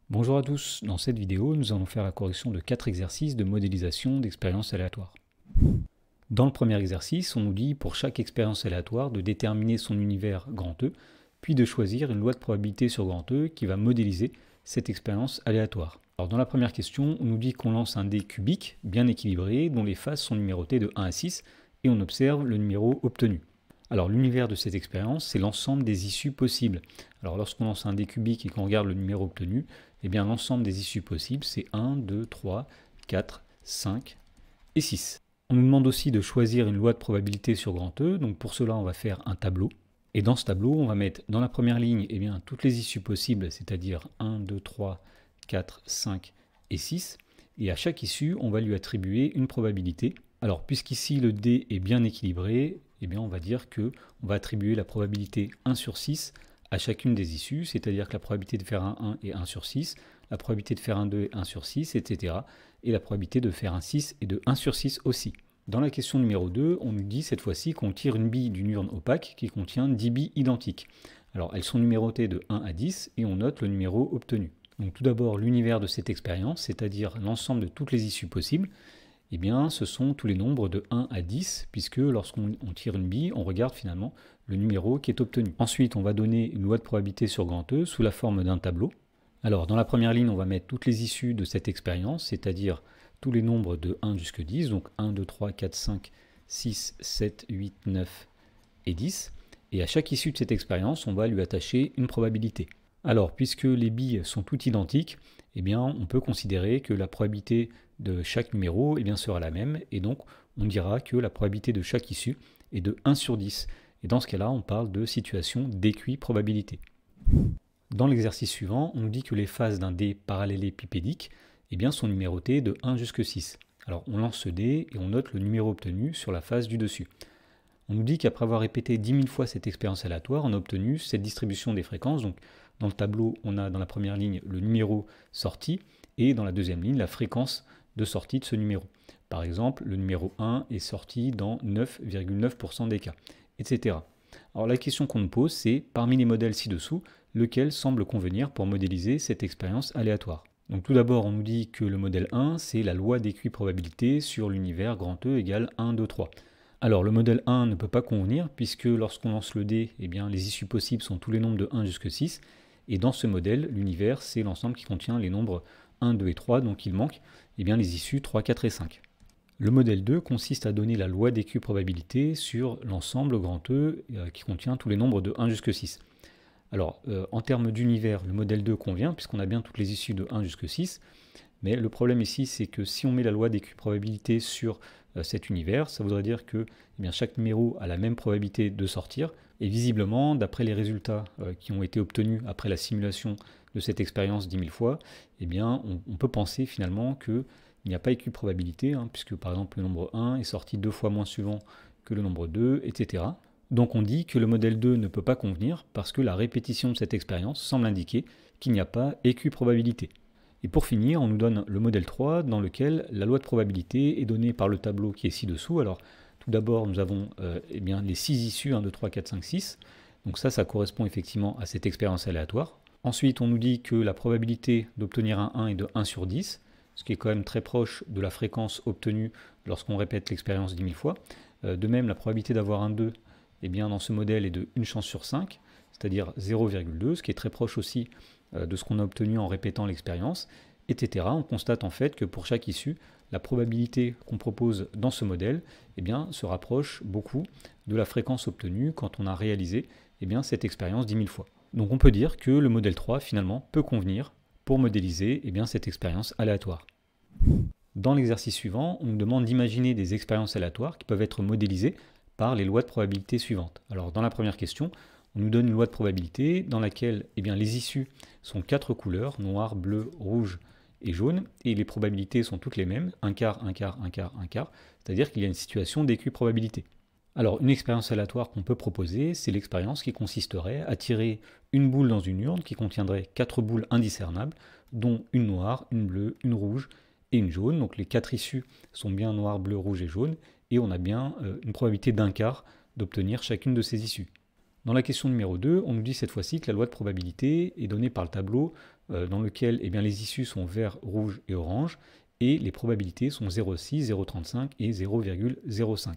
Bonjour à tous, dans cette vidéo, nous allons faire la correction de 4 exercices de modélisation d'expériences aléatoires. Dans le premier exercice, on nous dit pour chaque expérience aléatoire de déterminer son univers grand E, puis de choisir une loi de probabilité sur grand E qui va modéliser cette expérience aléatoire. Alors dans la première question, on nous dit qu'on lance un dé cubique bien équilibré dont les faces sont numérotées de 1 à 6 et on observe le numéro obtenu. Alors l'univers de cette expérience, c'est l'ensemble des issues possibles. Alors lorsqu'on lance un dé cubique et qu'on regarde le numéro obtenu, eh bien l'ensemble des issues possibles, c'est 1, 2, 3, 4, 5 et 6. On nous demande aussi de choisir une loi de probabilité sur grand E, donc pour cela on va faire un tableau. Et dans ce tableau, on va mettre dans la première ligne eh bien, toutes les issues possibles, c'est-à-dire 1, 2, 3, 4, 5 et 6. Et à chaque issue, on va lui attribuer une probabilité. Alors puisqu'ici le dé est bien équilibré, eh bien, on va dire qu'on va attribuer la probabilité 1 sur 6 à chacune des issues, c'est-à-dire que la probabilité de faire un 1 est 1 sur 6, la probabilité de faire un 2 est 1 sur 6, etc. Et la probabilité de faire un 6 est de 1 sur 6 aussi. Dans la question numéro 2, on nous dit cette fois-ci qu'on tire une bille d'une urne opaque qui contient 10 billes identiques. Alors elles sont numérotées de 1 à 10 et on note le numéro obtenu. Donc tout d'abord l'univers de cette expérience, c'est-à-dire l'ensemble de toutes les issues possibles, eh bien, ce sont tous les nombres de 1 à 10, puisque lorsqu'on tire une bille, on regarde finalement le numéro qui est obtenu. Ensuite, on va donner une loi de probabilité sur grand E sous la forme d'un tableau. Alors, dans la première ligne, on va mettre toutes les issues de cette expérience, c'est-à-dire tous les nombres de 1 jusqu'à 10, donc 1, 2, 3, 4, 5, 6, 7, 8, 9 et 10. Et à chaque issue de cette expérience, on va lui attacher une probabilité. Alors, puisque les billes sont toutes identiques, eh bien, on peut considérer que la probabilité de chaque numéro eh bien, sera la même, et donc on dira que la probabilité de chaque issue est de 1 sur 10. Et dans ce cas-là, on parle de situation d'équiprobabilité. Dans l'exercice suivant, on nous dit que les faces d'un dé parallélépipédique eh bien, sont numérotées de 1 jusqu'à 6. Alors on lance ce dé et on note le numéro obtenu sur la face du dessus. On nous dit qu'après avoir répété 10 000 fois cette expérience aléatoire, on a obtenu cette distribution des fréquences. Donc dans le tableau, on a dans la première ligne le numéro sorti et dans la deuxième ligne la fréquence de sortie de ce numéro. Par exemple, le numéro 1 est sorti dans 9,9% des cas, etc. Alors la question qu'on nous pose, c'est parmi les modèles ci-dessous, lequel semble convenir pour modéliser cette expérience aléatoire. Donc tout d'abord, on nous dit que le modèle 1, c'est la loi d'équiprobabilité sur l'univers grand E égale 1, 2, 3. Alors le modèle 1 ne peut pas convenir puisque lorsqu'on lance le dé, eh bien, les issues possibles sont tous les nombres de 1 jusqu'à 6. Et dans ce modèle, l'univers, c'est l'ensemble qui contient les nombres 1, 2 et 3, donc il manque eh bien, les issues 3, 4 et 5. Le modèle 2 consiste à donner la loi d'équiprobabilité sur l'ensemble grand E qui contient tous les nombres de 1 jusqu'à 6. Alors, en termes d'univers, le modèle 2 convient puisqu'on a bien toutes les issues de 1 jusqu'à 6. Mais le problème ici, c'est que si on met la loi d'équiprobabilité sur cet univers, ça voudrait dire que eh bien, chaque numéro a la même probabilité de sortir. Et visiblement, d'après les résultats qui ont été obtenus après la simulation de cette expérience 10 000 fois, eh bien, on peut penser finalement qu'il n'y a pas équiprobabilité, puisque par exemple le nombre 1 est sorti 2 fois moins souvent que le nombre 2, etc. Donc on dit que le modèle 2 ne peut pas convenir parce que la répétition de cette expérience semble indiquer qu'il n'y a pas équiprobabilité. Et pour finir, on nous donne le modèle 3 dans lequel la loi de probabilité est donnée par le tableau qui est ci-dessous. Alors tout d'abord, nous avons eh bien, les 6 issues, 1, 2, 3, 4, 5, 6. Donc ça correspond effectivement à cette expérience aléatoire. Ensuite, on nous dit que la probabilité d'obtenir un 1 est de 1 sur 10, ce qui est quand même très proche de la fréquence obtenue lorsqu'on répète l'expérience 10 000 fois. De même, la probabilité d'avoir un 2 eh bien, dans ce modèle est de 1 chance sur 5, c'est-à-dire 0,2, ce qui est très proche aussi de ce qu'on a obtenu en répétant l'expérience, etc. On constate en fait que pour chaque issue, la probabilité qu'on propose dans ce modèle eh bien, se rapproche beaucoup de la fréquence obtenue quand on a réalisé eh bien, cette expérience 10 000 fois. Donc on peut dire que le modèle 3 finalement peut convenir pour modéliser eh bien, cette expérience aléatoire. Dans l'exercice suivant, on nous demande d'imaginer des expériences aléatoires qui peuvent être modélisées par les lois de probabilité suivantes. Alors dans la première question, on nous donne une loi de probabilité dans laquelle eh bien, les issues sont 4 couleurs, noir, bleu, rouge et jaune, et les probabilités sont toutes les mêmes, un quart, un quart, un quart, un quart, c'est-à-dire qu'il y a une situation d'équiprobabilité. Alors une expérience aléatoire qu'on peut proposer, c'est l'expérience qui consisterait à tirer une boule dans une urne qui contiendrait 4 boules indiscernables, dont une noire, une bleue, une rouge et une jaune. Donc les 4 issues sont bien noir, bleu, rouge et jaune, et on a bien une probabilité d'un quart d'obtenir chacune de ces issues. Dans la question numéro 2, on nous dit cette fois-ci que la loi de probabilité est donnée par le tableau dans lequel les issues sont vert, rouge et orange, et les probabilités sont 0,6, 0,35 et 0,05.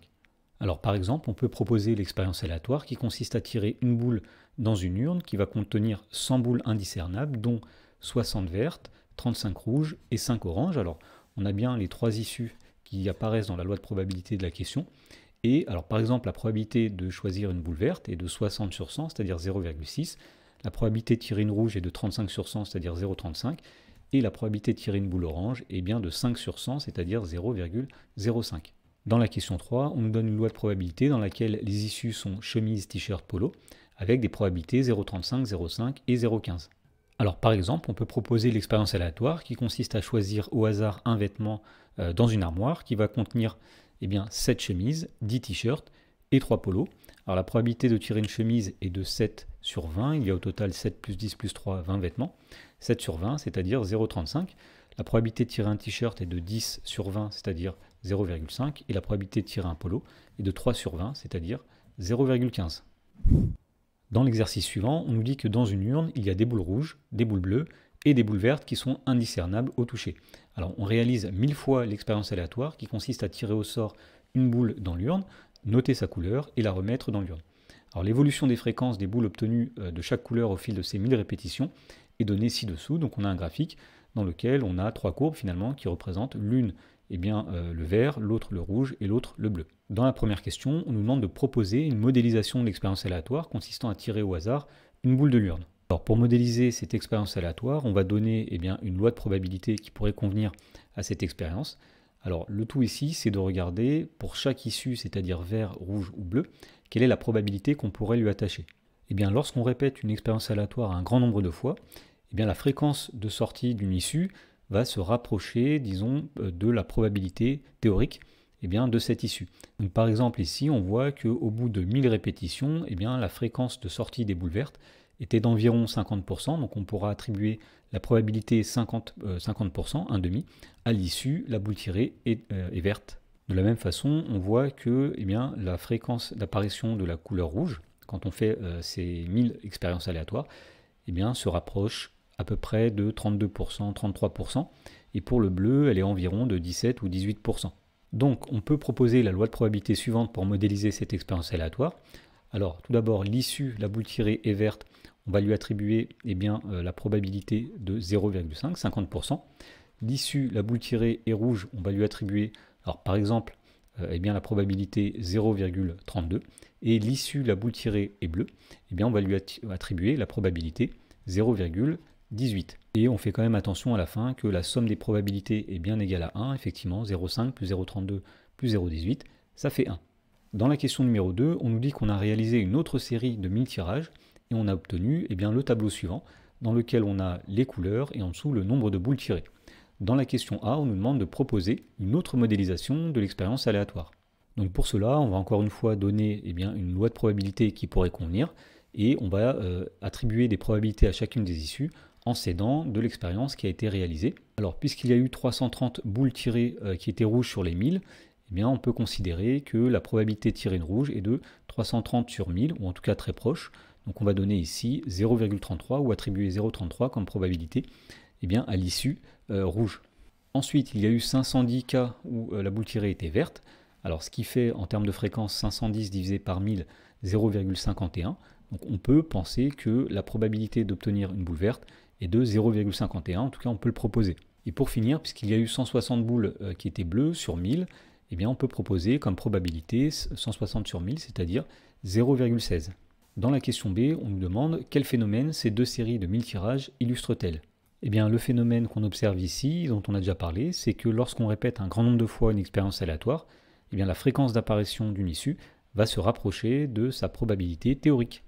Alors par exemple, on peut proposer l'expérience aléatoire qui consiste à tirer une boule dans une urne qui va contenir 100 boules indiscernables, dont 60 vertes, 35 rouges et 5 oranges. Alors on a bien les trois issues qui apparaissent dans la loi de probabilité de la question. Et alors par exemple, la probabilité de choisir une boule verte est de 60 sur 100, c'est-à-dire 0,6. La probabilité de tirer une rouge est de 35 sur 100, c'est-à-dire 0,35. Et la probabilité de tirer une boule orange est bien de 5 sur 100, c'est-à-dire 0,05. Dans la question 3, on nous donne une loi de probabilité dans laquelle les issues sont chemise, t-shirt, polo, avec des probabilités 0,35, 0,5 et 0,15. Alors par exemple, on peut proposer l'expérience aléatoire qui consiste à choisir au hasard un vêtement dans une armoire qui va contenir 7 chemises, 10 t-shirts et 3 polos. Alors la probabilité de tirer une chemise est de 7 sur 20, il y a au total 7 plus 10 plus 3, 20 vêtements. 7 sur 20, c'est-à-dire 0,35. La probabilité de tirer un t-shirt est de 10 sur 20, c'est-à-dire 0,5. Et la probabilité de tirer un polo est de 3 sur 20, c'est-à-dire 0,15. Dans l'exercice suivant, on nous dit que dans une urne, il y a des boules rouges, des boules bleues et des boules vertes qui sont indiscernables au toucher. Alors on réalise 1000 fois l'expérience aléatoire qui consiste à tirer au sort une boule dans l'urne, noter sa couleur et la remettre dans l'urne. Alors l'évolution des fréquences des boules obtenues de chaque couleur au fil de ces 1000 répétitions est donnée ci-dessous. Donc on a un graphique dans lequel on a trois courbes finalement qui représentent l'une le vert, l'autre le rouge et l'autre le bleu. Dans la première question, on nous demande de proposer une modélisation de l'expérience aléatoire consistant à tirer au hasard une boule de l'urne. Alors pour modéliser cette expérience aléatoire, on va donner une loi de probabilité qui pourrait convenir à cette expérience. Alors le tout ici, c'est de regarder pour chaque issue, c'est-à-dire vert, rouge ou bleu, quelle est la probabilité qu'on pourrait lui attacher. Lorsqu'on répète une expérience aléatoire un grand nombre de fois, la fréquence de sortie d'une issue va se rapprocher, disons, de la probabilité théorique de cette issue. Donc, par exemple, ici, on voit qu'au bout de 1000 répétitions, la fréquence de sortie des boules vertes était d'environ 50%, donc on pourra attribuer la probabilité 50%, un demi, à l'issue, la boule tirée est verte. De la même façon, on voit que la fréquence d'apparition de la couleur rouge, quand on fait ces 1000 expériences aléatoires, se rapproche à peu près de 32%, 33%, et pour le bleu, elle est environ de 17 ou 18%. Donc on peut proposer la loi de probabilité suivante pour modéliser cette expérience aléatoire. Alors tout d'abord, l'issue, la boule tirée est verte, on va lui attribuer la probabilité de 0,5, 50%. L'issue, la boule tirée est rouge, on va lui attribuer, alors par exemple, la probabilité 0,32. Et l'issue, la boule tirée est bleue, on va lui attribuer la probabilité 0,18. Et on fait quand même attention à la fin que la somme des probabilités est bien égale à 1. Effectivement, 0,5 plus 0,32 plus 0,18, ça fait 1. Dans la question numéro 2, on nous dit qu'on a réalisé une autre série de 1000 tirages et on a obtenu le tableau suivant dans lequel on a les couleurs et en dessous le nombre de boules tirées. Dans la question A, on nous demande de proposer une autre modélisation de l'expérience aléatoire. Donc pour cela, on va encore une fois donner une loi de probabilité qui pourrait convenir et on va attribuer des probabilités à chacune des issues en s'aidant de l'expérience qui a été réalisée. Alors puisqu'il y a eu 330 boules tirées qui étaient rouges sur les 1000, on peut considérer que la probabilité de tirer une rouge est de 330 sur 1000, ou en tout cas très proche. Donc on va donner ici 0,33 ou attribuer 0,33 comme probabilité à l'issue rouge. Ensuite, il y a eu 510 cas où la boule tirée était verte. Alors ce qui fait en termes de fréquence 510 divisé par 1000, 0,51. Donc on peut penser que la probabilité d'obtenir une boule verte est de 0,51, en tout cas on peut le proposer. Et pour finir, puisqu'il y a eu 160 boules qui étaient bleues sur 1000, on peut proposer comme probabilité 160 sur 1000, c'est-à-dire 0,16. Dans la question B, on nous demande quel phénomène ces deux séries de 1000 tirages illustrent-elles. Le phénomène qu'on observe ici, dont on a déjà parlé, c'est que lorsqu'on répète un grand nombre de fois une expérience aléatoire, la fréquence d'apparition d'une issue va se rapprocher de sa probabilité théorique.